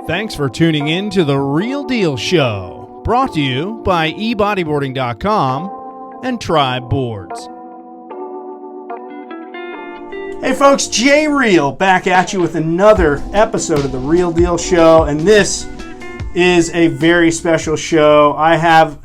Thanks for tuning in to The Real Deal Show, brought to you by ebodyboarding.com and Tribe Boards. Hey folks, Jay Reale back at you with another episode of The Real Deal Show, and this is a very special show. I have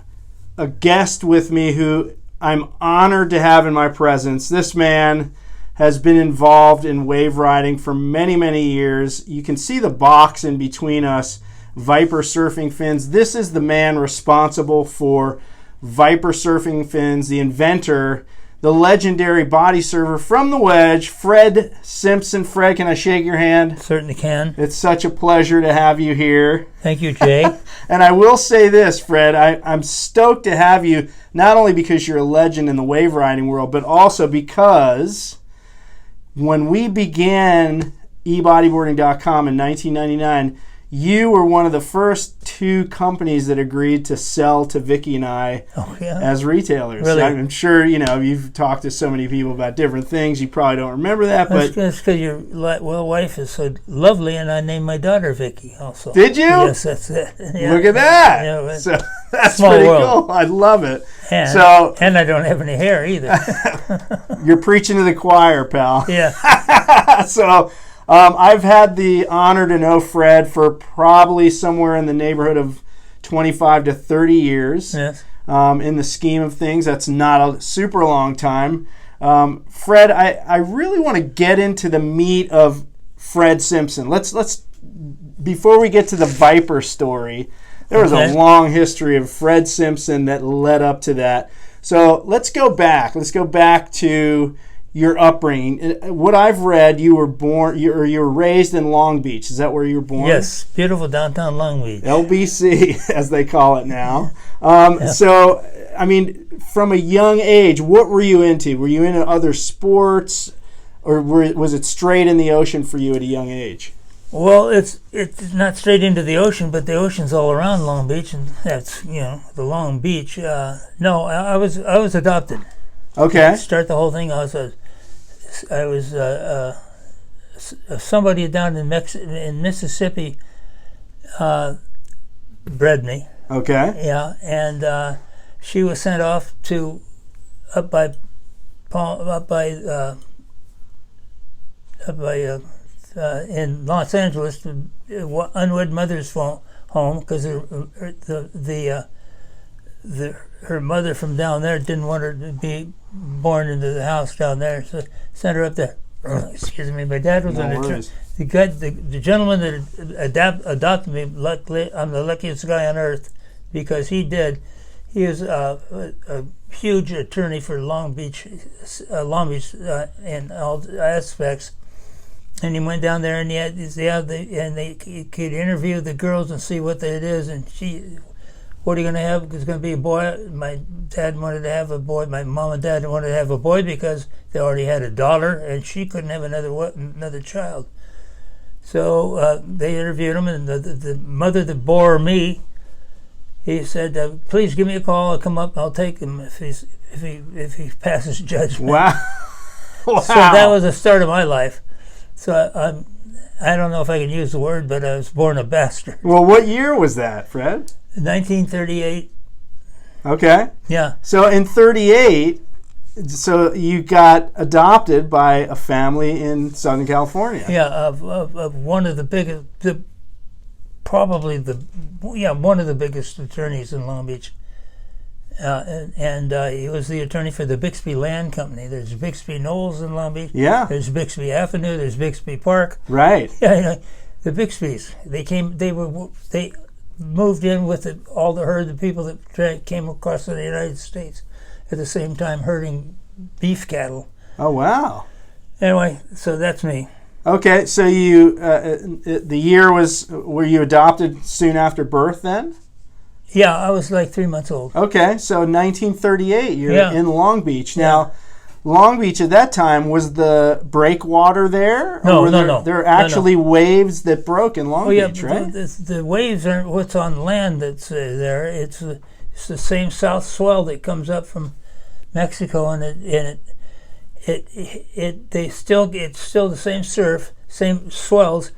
a guest with me who I'm honored to have in my presence. This man has been involved in wave riding for many, many years. You can see the box in between us, Viper surfing fins. This is the man responsible for Viper surfing fins, the inventor, the legendary bodysurfer from the Wedge, Fred Simpson. Fred, can I shake your hand? Certainly can. It's such a pleasure to have you here. Thank you, Jay. And I will say this, Fred, I'm stoked to have you, not only because you're a legend in the wave riding world, but also because when we began ebodyboarding.com in 1999, you were one of the first two companies that agreed to sell to Vicky and I as retailers. Really? I'm sure, you've talked to so many people about different things. You probably don't remember that. That's because your wife is so lovely, and I named my daughter Vicky also. Did you? Yes, that's it. Yeah. Look at that. Yeah, so that's small pretty world. cool. I love it. And I don't have any hair either. You're preaching to the choir, pal. Yeah. So I've had the honor to know Fred for probably somewhere in the neighborhood of 25 to 30 years. Yes. In the scheme of things, that's not a super long time. Fred, I really want to get into the meat of Fred Simpson. Let's before we get to the Viper story, there was a long history of Fred Simpson that led up to that. So let's go back. Let's go back to your upbringing. What I've read, you were raised in Long Beach. Is that where you were born? Yes, beautiful downtown Long Beach. LBC, as they call it now. So, I mean, from a young age, what were you into? Were you into other sports, or was it straight in the ocean for you at a young age? Well, it's not straight into the ocean, but the ocean's all around Long Beach, and that's the Long Beach. No, I was adopted. Okay. To start the whole thing, I was somebody down in Mississippi bred me. Okay. Yeah, and she was sent off to up by in Los Angeles to unwed mother's home because her mother from down there didn't want her to be born into the house down there, so sent her up there. Excuse me. My dad was an attorney. The gentleman that adopted me, luckily, I'm the luckiest guy on earth because he did. He is a huge attorney for Long Beach in all aspects. And he went down there and he could interview the girls and see what it is. And what are you going to have? It's going to be a boy. My dad wanted to have a boy. My mom and dad wanted to have a boy because they already had a daughter, and she couldn't have another child. So they interviewed him, and the mother that bore me, he said, "Please give me a call. I'll come up. I'll take him if he passes judgment." Wow. Wow. So that was the start of my life. So I don't know if I can use the word, but I was born a bastard. Well, what year was that, Fred? 1938. Okay. Yeah. So in 38, so you got adopted by a family in Southern California. Yeah, of one of the biggest, one of the biggest attorneys in Long Beach. And he was the attorney for the Bixby Land Company. There's Bixby Knolls in Long Beach. Yeah. There's Bixby Avenue. There's Bixby Park. Right. Yeah, the Bixbys. They moved in with all the people that came across the United States at the same time herding beef cattle. Oh, wow. Anyway, so that's me. Okay, so you the year were you adopted soon after birth then? Yeah, I was like 3 months old. Okay, so 1938, you're in Long Beach. Yeah. Now, Long Beach at that time, was the breakwater there? No. There are actually waves that broke in Long Beach, right? The waves aren't what's on land that's there. It's the same south swell that comes up from Mexico, and it's still the same surf, same swells,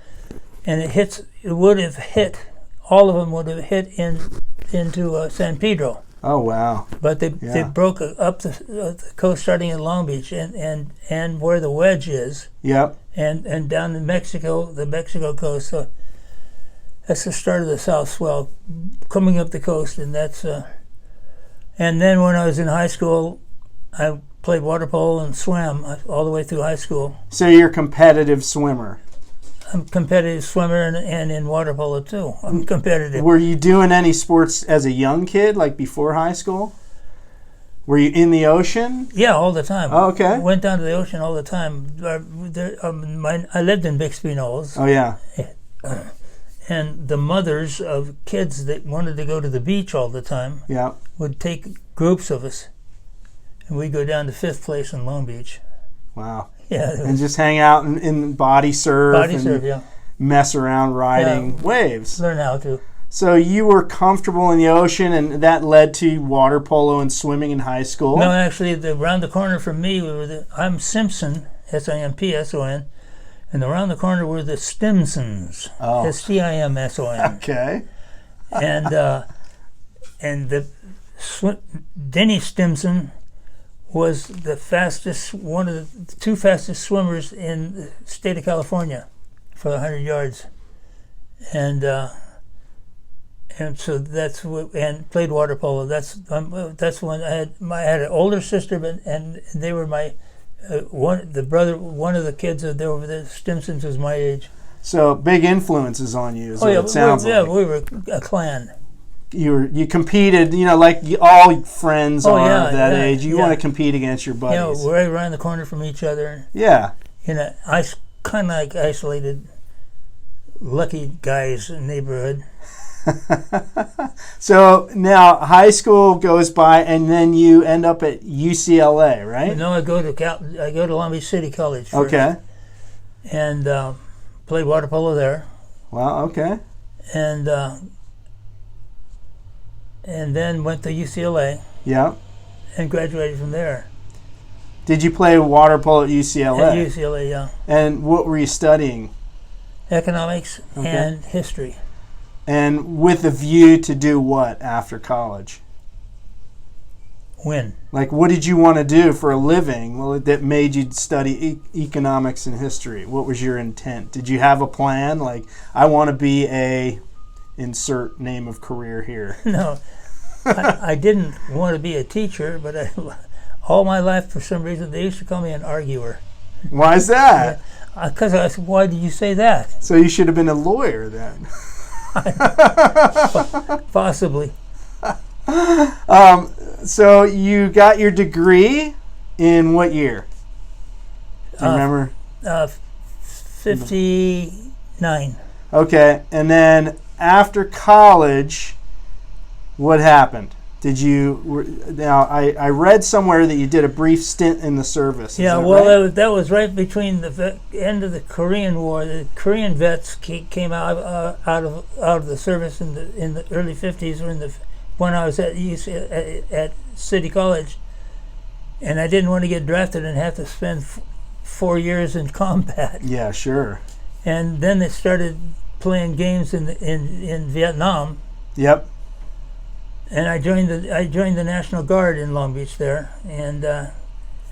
and it would have hit, all of them would have hit into San Pedro. Oh, wow. But they broke up the coast starting in Long Beach and where the Wedge is. Yep. And down in Mexico, the Mexico coast. So that's the start of the South Swell coming up the coast, and that's. And then when I was in high school, I played water polo and swam all the way through high school. So you're a competitive swimmer. I'm a competitive swimmer and in water polo too. I'm competitive. Were you doing any sports as a young kid, like before high school? Were you in the ocean? Yeah, all the time. Oh, okay. I went down to the ocean all the time. I lived in Bixby Knolls. Oh, yeah. And the mothers of kids that wanted to go to the beach all the time would take groups of us, and we'd go down to 5th place in Long Beach. Wow. Yeah. And just hang out in body surf. Mess around riding waves. Learn how to. So you were comfortable in the ocean, and that led to water polo and swimming in high school? No, actually, around the corner from me, I'm Simpson, S-I-M-P-S-O-N, and around the corner were the Stimsons, S-T-I-M-S-O-N. Okay. And Denny Stimson was one of the 2 fastest swimmers in the state of California for 100 yards. And so that's what, and played water polo. That's when I had an older sister, and they were my one of the kids that they were over there. Stimsons was my age. So big influences on you. It sounds like. Yeah, we were a clan. You competed, like all friends are of that age. You want to compete against your buddies. Yeah, we're right around the corner from each other. Yeah. Kind of like isolated, lucky guys in the neighborhood. So now high school goes by, and then you end up at UCLA, right? No, I go to Long Beach City College first. Okay. And played water polo there. Wow. Okay. And then went to UCLA. Yeah. And graduated from there. Did you play water polo at UCLA? At UCLA, yeah. And what were you studying? Economics and history. And with a view to do what after college? When? Like, what did you want to do for a living that made you study economics and history? What was your intent? Did you have a plan? Like, I want to be a insert name of career here. No. I didn't want to be a teacher, but all my life, for some reason, they used to call me an arguer. Why is that? Because I said, why did you say that? So you should have been a lawyer then. Possibly. So you got your degree in what year? Do you remember? 59. Okay, and then after college, what happened? Did you? Now I read somewhere that you did a brief stint in the service. Yeah, right? that was right between the end of the Korean War. The Korean vets came out of the service in the early 50s, when I was at City College, and I didn't want to get drafted and have to spend 4 years in combat. Yeah, sure. And then they started playing games in Vietnam. Yep. And I joined the National Guard in Long Beach there, and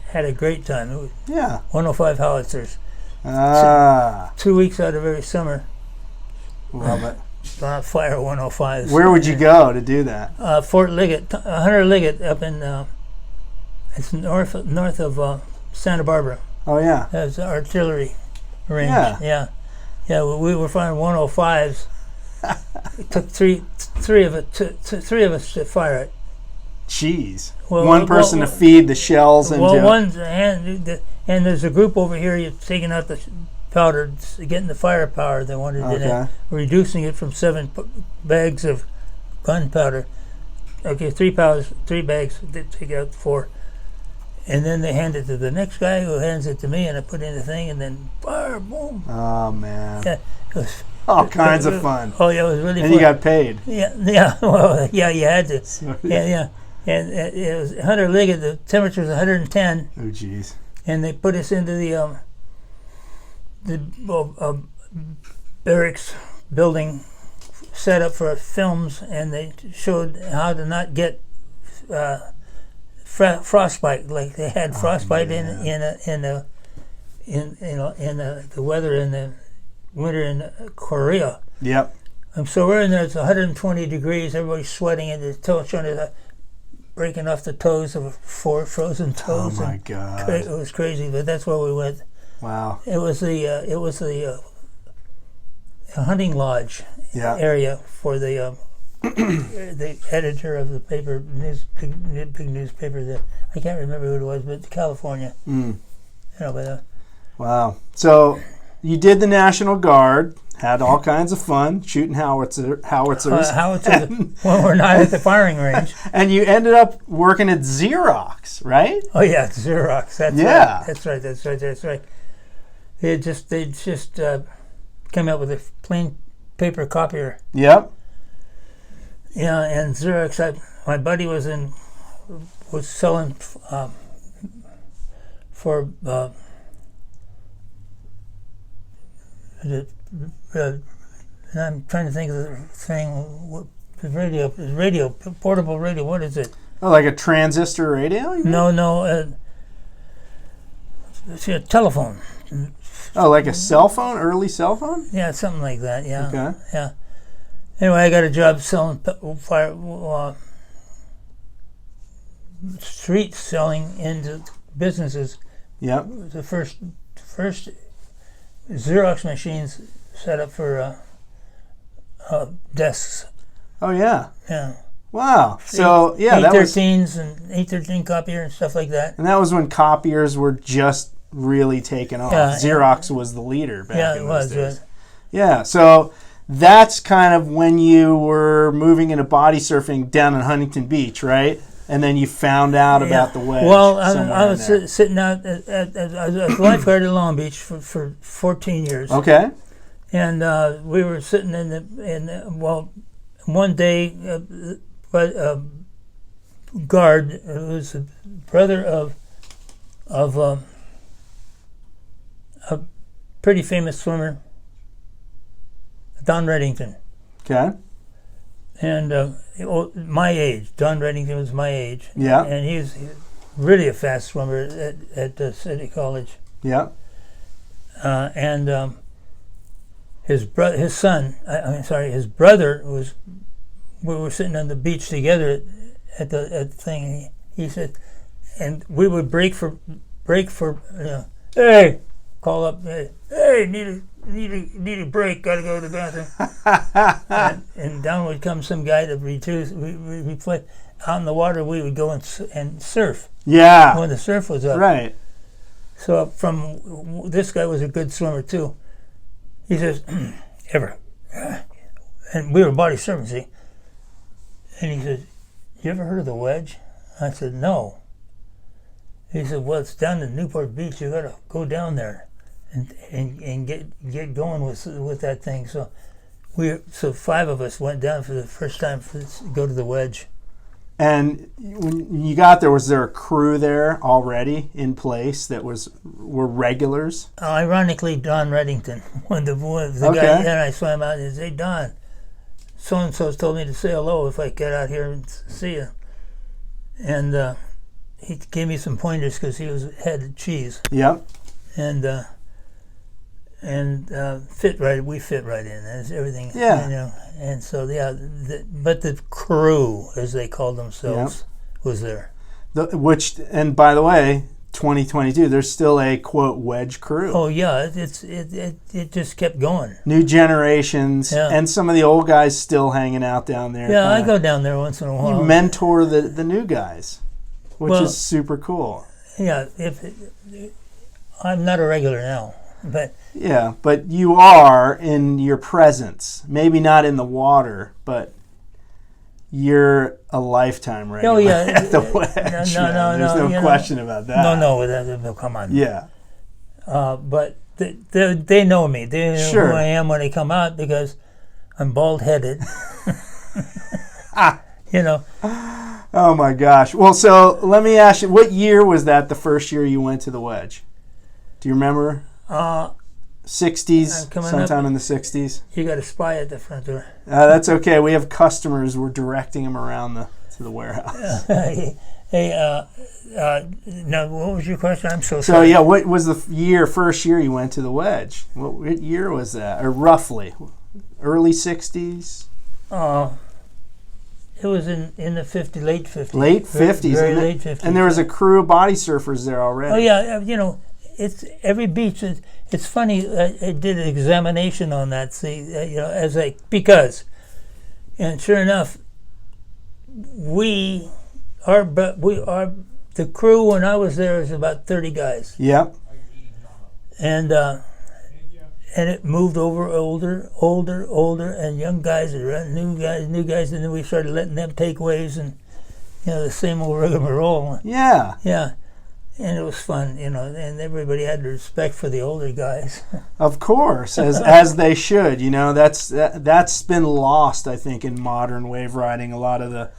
had a great time. It was 105 howitzers. 2 weeks out of every summer. Love it. Fire 105s. Where would you go to do that? Fort Liggett, Hunter Liggett, up in it's north of Santa Barbara. Oh yeah. That's the artillery range. Yeah. Yeah. We were firing 105s. It took three of us to fire it. Jeez. One person to feed the shells into. And there's a group over here. You're taking out the powder, getting the firepower they wanted in it, reducing it from 7 bags of gunpowder. Okay, 3 bags. They take out 4, and then they hand it to the next guy, who hands it to me, and I put in the thing, and then fire, boom. Oh man. Yeah, it was all kinds of fun. Oh yeah, it was really fun. And you got paid. Yeah. Well, yeah, you had to. Yeah. And it was Hunter Liggett. The temperature was 110. Oh jeez. And they put us into the barracks building set up for films, and they showed how to not get frostbite. Like they had frostbite in the weather in the winter in Korea. Yep. And so we're in there. It's 120 degrees. Everybody's sweating, and the toe showing breaking off the toes of 4 frozen toes. Oh my God! It was crazy, but that's where we went. Wow. It was the hunting lodge area for the editor of the paper, big newspaper. That I can't remember who it was, but California. Mm. But wow. So you did the National Guard. Had all kinds of fun shooting howitzers. When we're not at the firing range. And you ended up working at Xerox, right? Oh yeah, Xerox. That's right. They just came up with a plain paper copier. Yep. Yeah, and Xerox. My buddy was selling for I'm trying to think of the thing. The radio, portable radio. What is it? Oh, like a transistor radio? No. It's a telephone. Oh, like a cell phone? Early cell phone? Yeah, something like that. Yeah. Okay. Yeah. Anyway, I got a job selling street selling into businesses. Yep. The first Xerox machines set up for desks. Oh yeah. Yeah. Wow. So yeah, that was 813s and 813 copier and stuff like that. And that was when copiers were just really taking off. Yeah, Xerox was the leader back in those days. Right. Yeah. So that's kind of when you were moving into body surfing down in Huntington Beach, right? And then you found out about the Wedge. Well, I was sitting out at a lifeguard in Long Beach for 14 years. Okay. And we were sitting one day, guard who was the brother of a pretty famous swimmer, Don Reddington. Okay. And my age. Don Reddington was my age. Yeah. And he was really a fast swimmer at City College. Yeah. And his brother was. We were sitting on the beach together at the thing. And he said, and we would break for hey, call up, hey, need a break, gotta go to the bathroom. and down would come some guy to we play out in the water. We would go and surf. Yeah. When the surf was up. Right. So this guy was a good swimmer too. He says, and we were body surfing, see. And he said, "You ever heard of the Wedge?" I said, "No." He said, "Well, it's down in Newport Beach. You gotta go down there and get going with that thing." So five of us went down for the first time to go to the Wedge. And when you got there, was there a crew there already in place that were regulars? Ironically, Don Reddington, when the guy and I swam out, he said, "Hey, Don, so and so told me to say hello if I get out here and see you." And he gave me some pointers because he was head of cheese. Yep. And fit right. We fit right in. That's everything. Yeah. And so but the crew, as they called themselves, was there. And by the way, 2022, there's still a quote Wedge crew. Oh yeah, it just kept going. New generations, and some of the old guys still hanging out down there. Yeah, I go down there once in a while. You mentor the new guys, which is super cool. Yeah, I'm not a regular now, but. Yeah, but you are in your presence. Maybe not in the water, but you're a lifetime regular at the Wedge. There's no question about that. No, come on. Yeah. But they know me. They know who I am when they come out because I'm bald-headed. Oh, my gosh. Well, so let me ask you, what year was that the first year you went to the Wedge? Do you remember? 60s, sometime in the 60s. You got a spy at the front door. That's okay. We have customers. We're directing them around to the warehouse. Hey, now what was your question? I'm so sorry. So yeah, what was the first year you went to the Wedge? What year was that? Or roughly, early 60s? It was in the late 50s. Late 50s. Very late 50s. And there was a crew of body surfers there already. Oh yeah, it's every beach. It's funny. I did an examination on that. See, because, and sure enough, the crew when I was there was about 30 guys. Yep. And it moved over older, and young guys, new guys, and then we started letting them take waves, and the same old rigmarole. Yeah. Yeah, and it was fun, and everybody had respect for the older guys. Of course, as they should. That's been lost, I think, in modern wave riding. A lot of the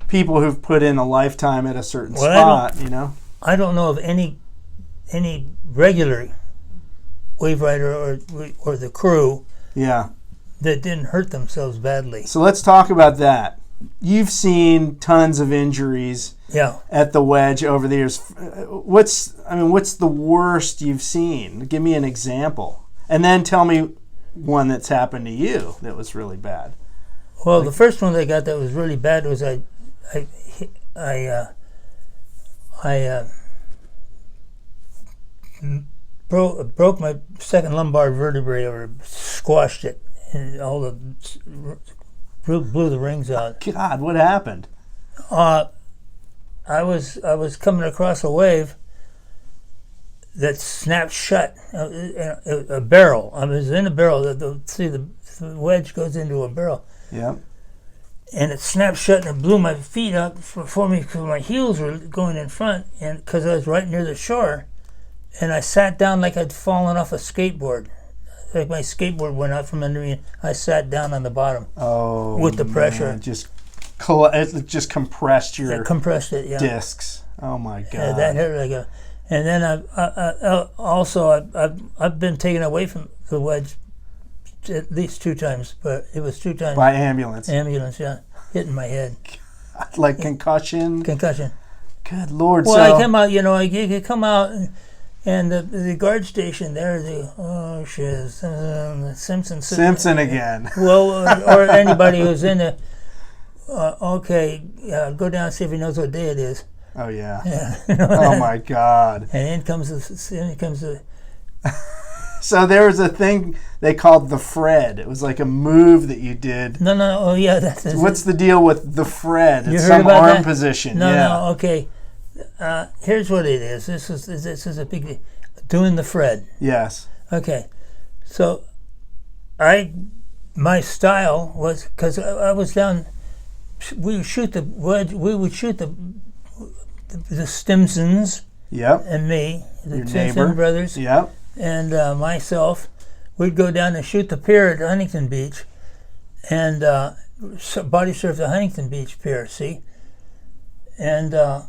people who've put in a lifetime at a certain spot. I don't know of any regular wave rider or the crew that didn't hurt themselves badly. So let's talk about that. You've seen tons of injuries at the Wedge over the years. What's the worst you've seen? Give me an example. And then tell me one that's happened to you that was really bad. Well, the first one I got that was really bad was I broke my second lumbar vertebrae, or squashed it, and blew the rings out. God, what happened? I was coming across a wave that snapped shut. A barrel. I was in a barrel. The wedge goes into a barrel. Yeah. And it snapped shut, and it blew my feet up for me because my heels were going in front, and because I was right near the shore. And I sat down like I'd fallen off a skateboard. Like my skateboard went out from under me, and I sat down on the bottom. Oh, with the pressure. It just compressed your discs. Oh my God. Yeah, that hurt and then I've been taken away from the Wedge at least 2 times, but it was 2 times. By ambulance? Ambulance, yeah. Hitting my head. Like concussion? Concussion. Good Lord. Well, I come out, I come out, and the guard station there, Simpson. Simpson again. Well, or anybody who's in the, go down and see if he knows what day it is. Oh, yeah. Oh, my God. And in comes the... So there was a thing they called the Fred. It was like a move that you did. No. Oh, yeah. What's the deal with the Fred? It's some arm position. No. Okay. Here's what it is. This is a big deal. Doing the Fred. Yes. Okay. So, my style was, because I was down. We would shoot the Wedge. We would shoot the Stimsons. Yep. And me, the Your Simpson neighbor. brothers. Yep. And myself, we'd go down and shoot the pier at Huntington Beach, and body surf the Huntington Beach pier. See, and I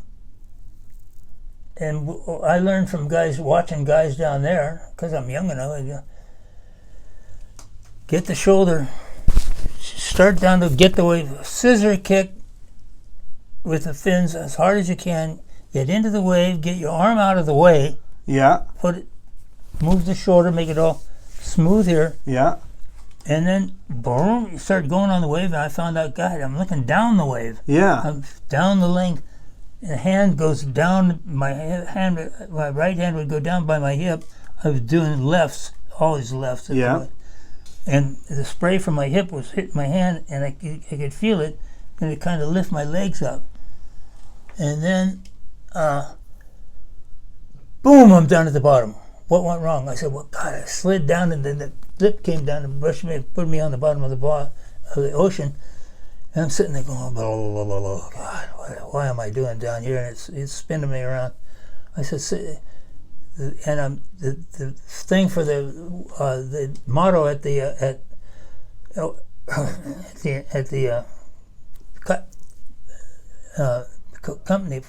learned from watching guys down there, because I'm young enough. Get the shoulder, start down to get the wave, scissor kick with the fins as hard as you can. Get into the wave, get your arm out of the way. Yeah. Move the shoulder, make it all smooth here. Yeah. And then, boom, you start going on the wave, and I found out, God, I'm looking down the wave. Yeah. I'm down the length. And the hand goes down, my right hand would go down by my hip. I was doing lefts, always lefts. Yeah. And the spray from my hip was hitting my hand, and I could feel it, and it kind of lift my legs up. And then, boom, I'm down at the bottom. What went wrong? I said, well, God, I slid down, and then the lip came down and brushed me, put me on the bottom of the ocean. And I'm sitting there going, blah, blah, blah, blah. God, why am I doing down here? And it's spinning me around. I said, and the thing for the motto at the company,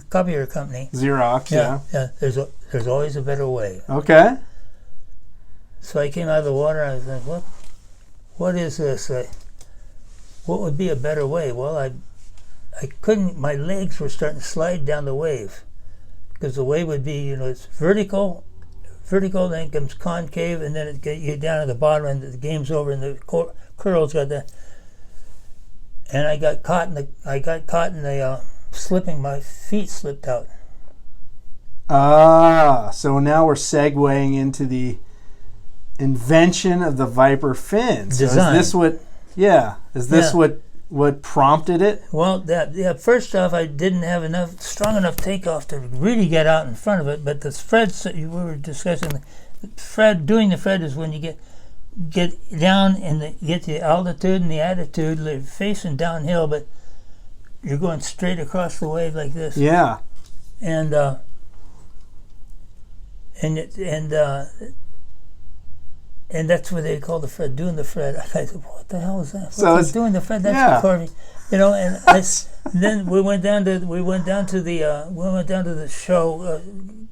copier company. Xerox, yeah. Yeah. There's always a better way. Okay. So I came out of the water. I was like, what is this? What would be a better way? Well, I couldn't. My legs were starting to slide down the wave, because the wave would be, it's vertical, then it comes concave, and then you get down to the bottom, and the game's over, and the curls got that. And I got caught in the slipping. My feet slipped out. So now we're segueing into the invention of the Viper fins. So Design. Is this what prompted it? Well, first off, I didn't have strong enough takeoff to really get out in front of it. But the Fred, we were discussing, doing the Fred is when you get down and get the altitude and the attitude, like facing downhill, but you're going straight across the wave like this. Yeah. And that's what they call the Fred, doing the Fred. I said, what the hell is that? What's doing the Fred? That's recording. And then we went down to the show,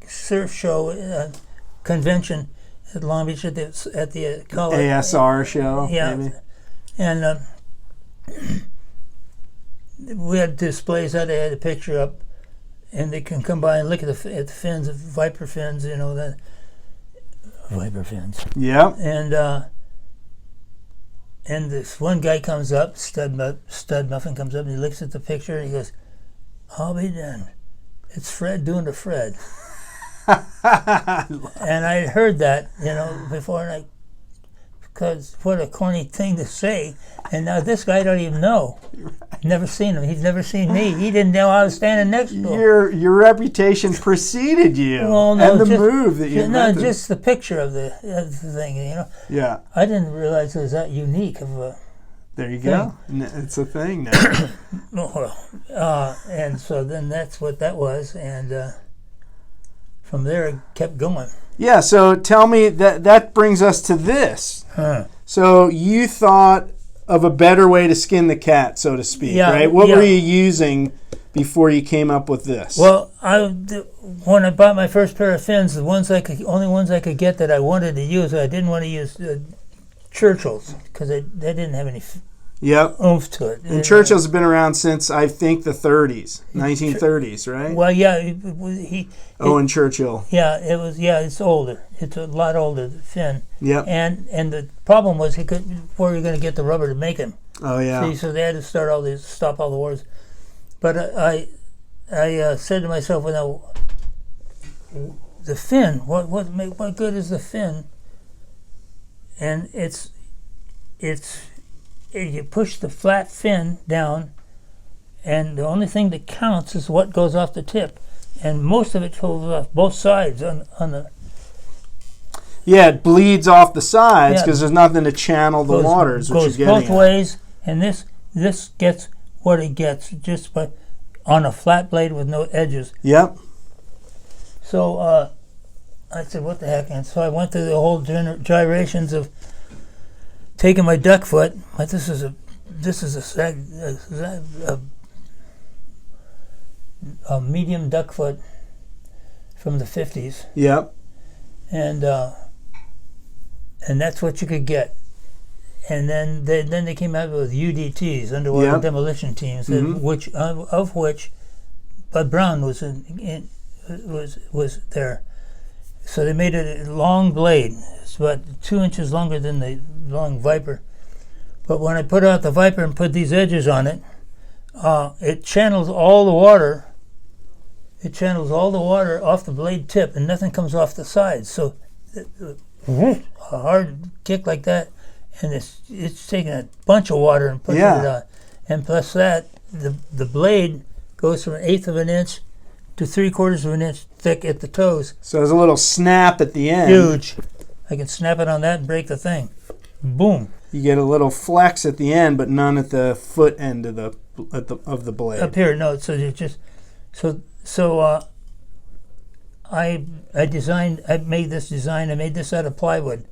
surf show convention at Long Beach at the college. ASR show. Yeah. Maybe. And we had displays that they had a picture up, and they can come by and look at the fins, the Viper fins, the Viper fins. Yeah. And this one guy comes up, Stud Muffin comes up, and he looks at the picture, and he goes, "I'll be damned, it's Fred doing the Fred." And I heard that, before, and because what a corny thing to say. And now this guy don't even know. Never seen him. He's never seen me. He didn't know I was standing next to him. Your reputation preceded you. Well, no, and the move that you invented. No, just the picture of the thing, Yeah. I didn't realize it was that unique of a There you thing. go. It's a thing now. And so then that's what that was, and from there it kept going. Yeah, so tell me, that brings us to this. Huh. So you thought of a better way to skin the cat, so to speak, right? What were you using before you came up with this? Well, when I bought my first pair of fins, the only ones I could get that I wanted to use, I didn't want to use Churchill's, because they didn't have any oomph to it. And Churchill's have been around since, I think, the 1930s, right? Well, yeah, Owen Churchill. Yeah, it was. Yeah, it's older. It's a lot older, the fin. Yep. And the problem was where are you going to get the rubber to make them? Oh yeah. See, so they had to stop all the wars. But I said to myself, well, now the fin. What good is the fin? And it's you push the flat fin down, and the only thing that counts is what goes off the tip, and most of it goes off both sides on the. Yeah, it bleeds off the sides because there's nothing to channel the waters. Goes both ways, and this gets what it gets just by on a flat blade with no edges. Yep. So I said, what the heck? And so I went through the whole gyrations of taking my duck foot. This is a medium duck foot from the 50s. Yep. And that's what you could get. And then they came out with UDTs, underwater demolition teams, which Bud Brown was there. So they made it a long blade. It's about 2 inches longer than the long Viper. But when I put out the Viper and put these edges on it, it channels all the water. It channels all the water off the blade tip, and nothing comes off the sides. So a hard kick like that, and it's taking a bunch of water and putting it on. And plus that, the blade goes from 1/8 of an inch to 3/4 of an inch thick at the toes. So there's a little snap at the end. Huge. I can snap it on that and break the thing. Boom. You get a little flex at the end, but none at the foot end of the blade. Up here, no. So you just I made this design. I made this out of plywood.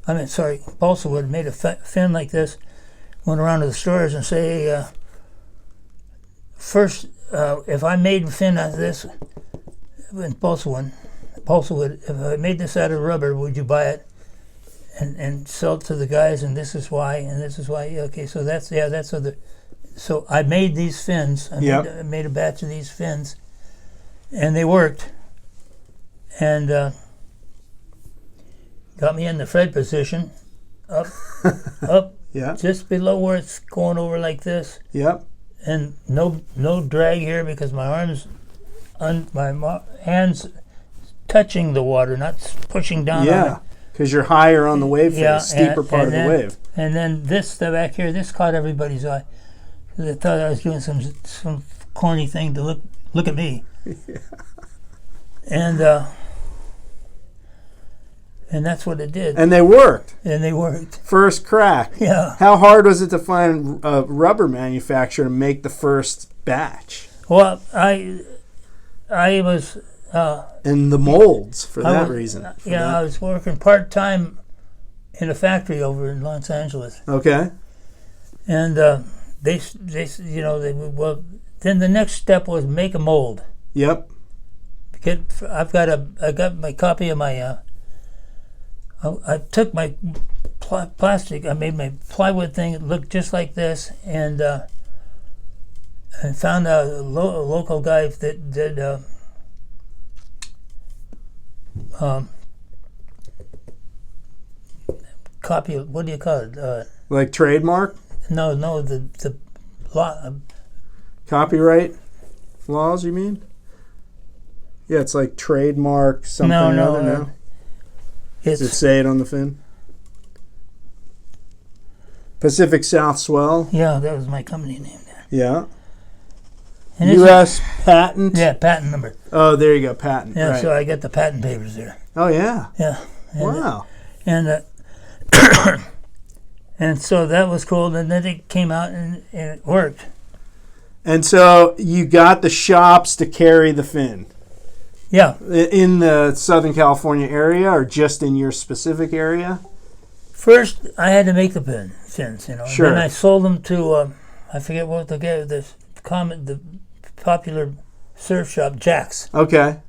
balsa wood. Made a fin like this. Went around to the stores and say, first, if I made a fin out of this, balsa wood, if I made this out of rubber, would you buy it? and sell it to the guys, and this is why, and this is why. Okay, so that's other. So I made these fins. I made a batch of these fins, and they worked, and got me in the Fred position, up, just below where it's going over like this. Yep. And no drag here because my arms, my hands touching the water, not pushing down on it. Yeah, because you're higher on the wave face, steeper part of the wave. And then the back here, this caught everybody's eye. They thought I was doing some corny thing to look at me. Yeah. And that's what it did. And they worked. First crack. Yeah. How hard was it to find a rubber manufacturer to make the first batch? Well, I was... in the molds for that reason. I was working part-time in a factory over in Los Angeles. Okay. And they then the next step was make a mold. Yep. I got my copy of my... I took my plastic, I made my plywood thing, it looked just like this, and found a local guy that did copy, what do you call it? Like trademark? No, the law. Copyright laws, you mean? Yeah, it's like trademark something or other, no? Does it say it on the fin? Pacific South Swell? Yeah, that was my company name there. Yeah. And U.S. patent? Yeah, patent number. Oh, there you go, patent. Yeah, right. so I got the patent papers there. Oh, yeah. Yeah. Wow. And and so that was cool, and then it came out and it worked. And so you got the shops to carry the fin? Yeah. In the Southern California area or just in your specific area? First, I had to make the fins, you know. Sure. And then I sold them to, I forget what the popular surf shop, Jack's. Okay.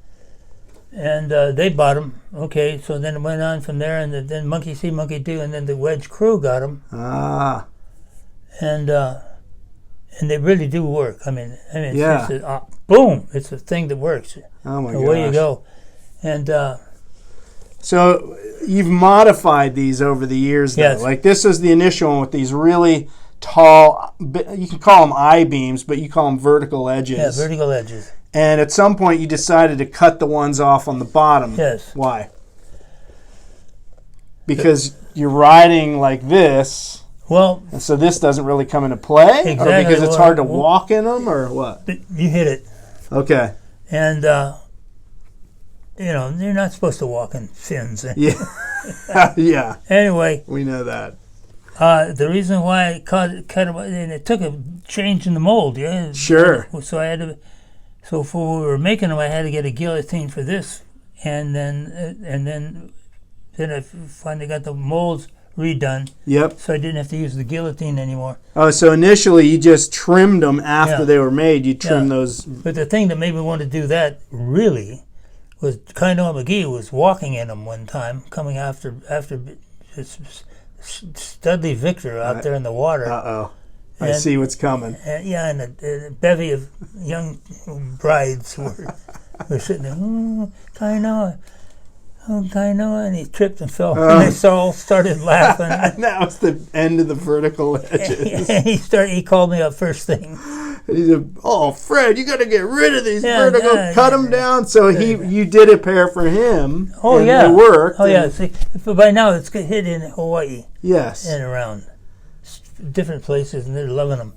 And they bought them. Okay, so then it went on from there, and then Monkey See, Monkey Do, and then the Wedge crew got them. Ah. And they really do work. I mean, yeah. it's boom! It's a thing that works. Oh my gosh. Away you go. And so you've modified these over the years, though. Yes. Like this is the initial one with these really tall. You can call them I-beams, but you call them vertical edges. Yeah, vertical edges. And at some point, you decided to cut the ones off on the bottom. Yes. Why? Because you're riding like this. Well, and so this doesn't really come into play? Exactly. Or because it's hard to walk in them, or what? You hit it. Okay. And, you're not supposed to walk in fins. Yeah. Yeah. Anyway. We know that. The reason why I cut it, and it took a change in the mold, yeah? Sure. So I had to, so for when we were making them, I had to get a guillotine for this, and then I finally got the molds redone. Yep. So I didn't have to use the guillotine anymore. Oh, so initially you just trimmed them after they were made. You trimmed those. But the thing that made me want to do that really was Kainoa McGee was walking in them one time, coming after Studley Victor out there in the water. Uh-oh. I see what's coming. And a bevy of young brides were sitting there, Kainoa. Oh, Kainoa, and he tripped and fell. And they all started laughing. And that was the end of the vertical edges. He called me up first thing. And he said, "Oh, Fred, you got to get rid of these vertical. Cut them down." So you did a pair for him. Oh, and yeah, it worked. Oh yeah. See, but by now it's hit in Hawaii. Yes. And around different places, and they're loving them.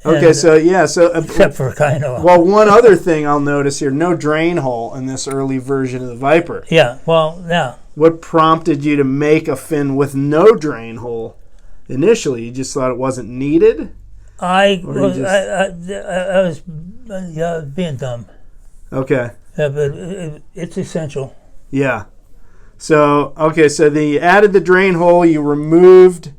Okay, except for Kainoa. Well, one other thing I'll notice here: no drain hole in this early version of the Viper. Yeah. Well, yeah. What prompted you to make a fin with no drain hole? Initially, you just thought it wasn't needed. I was being dumb. Okay. Yeah, but it's essential. Yeah. So you added the drain hole, you removed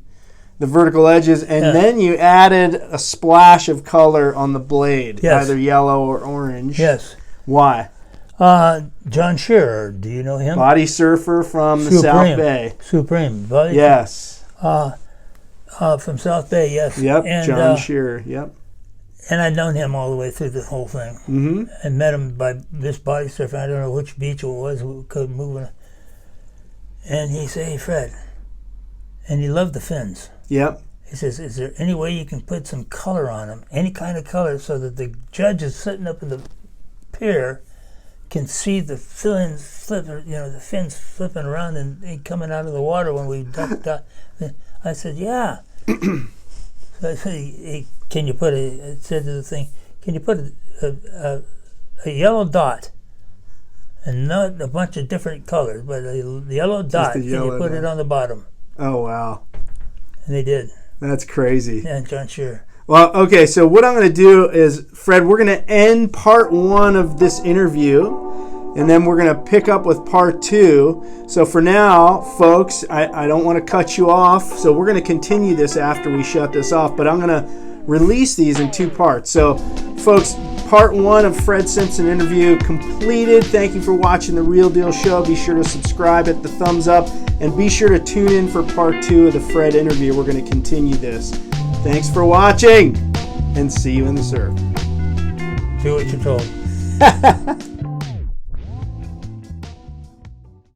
the vertical edges, and then you added a splash of color on the blade, either yellow or orange. Yes. Why? John Shearer, do you know him? Bodysurfer from the South Bay. Supreme. Yes. From South Bay, yes. Yep, and, John Shearer, yep. And I'd known him all the way through the whole thing. Mm-hmm. And met him by this bodysurfer. I don't know which beach it was. We couldn't move. And he said, "Hey, Fred." And he loved the fins. Yep. He says, "Is there any way you can put some color on them? Any kind of color so that the judges sitting up in the pier can see the fins flipping, the fins flipping around and coming out of the water when we ducked out." I said, "Yeah." So I said, "Hey, can you put I said to the thing, can you put a yellow dot, and not a bunch of different colors, but a yellow dot, can you put it on the bottom?" Oh, wow. And they did. That's crazy. Yeah, John Shearer. Well, okay, so what I'm going to do is, Fred, we're going to end part 1 of this interview, and then we're going to pick up with part 2. So for now, folks, I don't want to cut you off, so we're going to continue this after we shut this off, but I'm going to release these in 2 parts. So, folks, part 1 of Fred Simpson interview completed. Thank you for watching The Real Deal Show. Be sure to subscribe, hit the thumbs up, and be sure to tune in for part 2 of the Fred interview. We're going to continue this. Thanks for watching, and see you in the surf. Do what you're told.